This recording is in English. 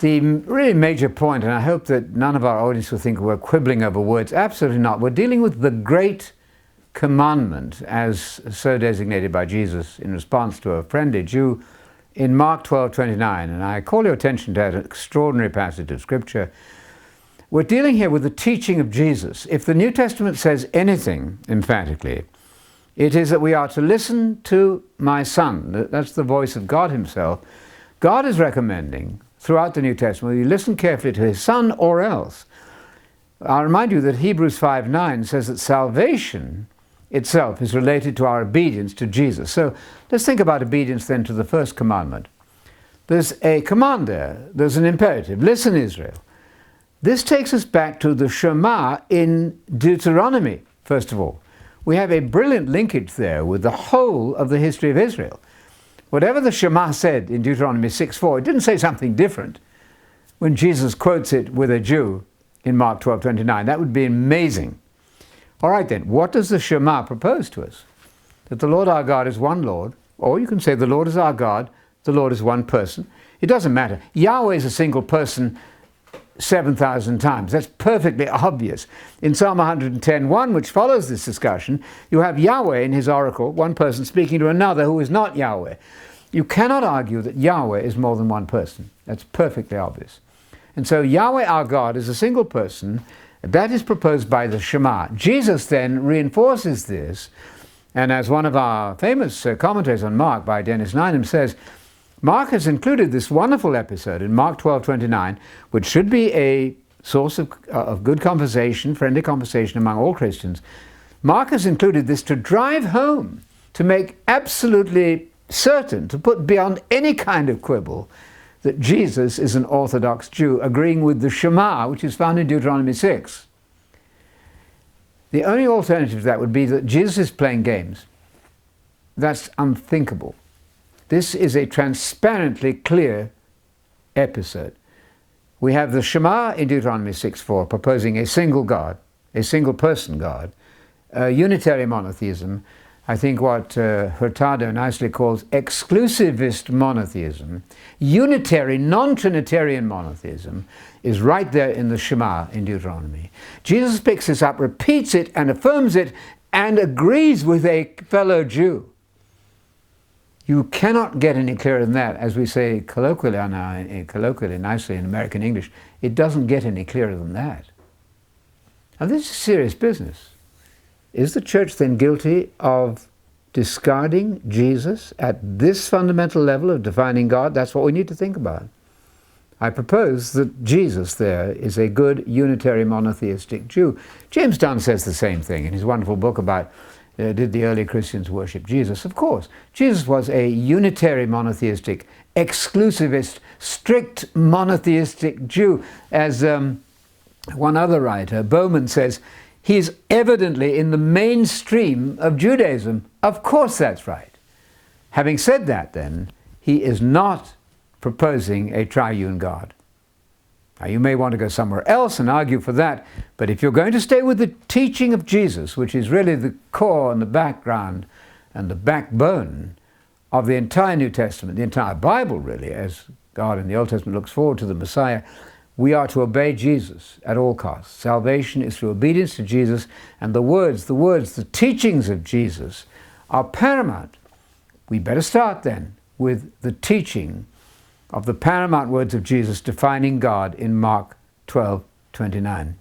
The really major point, and I hope that none of our audience will think we're quibbling over words, absolutely not. We're dealing with the great commandment as so designated by Jesus in response to a friendly Jew in Mark 12:29, and I call your attention to that extraordinary passage of Scripture. We're dealing here with the teaching of Jesus. If the New Testament says anything emphatically, it is that we are to listen to my Son. That's the voice of God himself. God is recommending throughout the New Testament you listen carefully to his Son or else. I'll remind you that Hebrews 5:9 says that salvation itself is related to our obedience to Jesus. So let's think about obedience then to the first commandment. There's a command there. There's an imperative. Listen, Israel. This takes us back to the Shema in Deuteronomy, first of all. We have a brilliant linkage there with the whole of the history of Israel. Whatever the Shema said in Deuteronomy 6:4, it didn't say something different when Jesus quotes it with a Jew in Mark 12:29. That would be amazing. All right then, what does the Shema propose to us? That the Lord our God is one Lord, or you can say the Lord is our God, the Lord is one person. It doesn't matter. Yahweh is a single person 7,000 times. That's perfectly obvious. In Psalm 110:1, which follows this discussion, you have Yahweh in his oracle, one person speaking to another who is not Yahweh. You cannot argue that Yahweh is more than one person. That's perfectly obvious. And so Yahweh our God is a single person. That is proposed by the Shema. Jesus then reinforces this, and as one of our famous commentaries on Mark by Dennis Nineham says, Mark has included this wonderful episode in Mark 12:29, which should be a source of good conversation, friendly conversation among all Christians. Mark has included this to drive home, to make absolutely certain, to put beyond any kind of quibble, that Jesus is an Orthodox Jew, agreeing with the Shema, which is found in Deuteronomy 6. The only alternative to that would be that Jesus is playing games. That's unthinkable. This is a transparently clear episode. We have the Shema in Deuteronomy 6:4 proposing a single God, a single person God, unitary monotheism. I think what Hurtado nicely calls exclusivist monotheism, unitary, non-Trinitarian monotheism, is right there in the Shema in Deuteronomy. Jesus picks this up, repeats it, and affirms it, and agrees with a fellow Jew. You cannot get any clearer than that, as we say colloquially nicely in American English. It doesn't get any clearer than that. Now this is serious business. Is the church then guilty of discarding Jesus at this fundamental level of defining God? That's what we need to think about. I propose that Jesus there is a good unitary monotheistic Jew. James Dunn says the same thing in his wonderful book about did the early Christians worship Jesus? Of course. Jesus was a unitary monotheistic, exclusivist, strict monotheistic Jew. As one other writer, Bowman, says, he is evidently in the mainstream of Judaism. Of course that's right. Having said that then, he is not proposing a triune God. Now you may want to go somewhere else and argue for that, but if you're going to stay with the teaching of Jesus, which is really the core and the background and the backbone of the entire New Testament, the entire Bible really, as God in the Old Testament looks forward to the Messiah, we are to obey Jesus at all costs. Salvation is through obedience to Jesus, and the teachings of Jesus are paramount. We better start then with the teaching of the paramount words of Jesus defining God in Mark 12:29.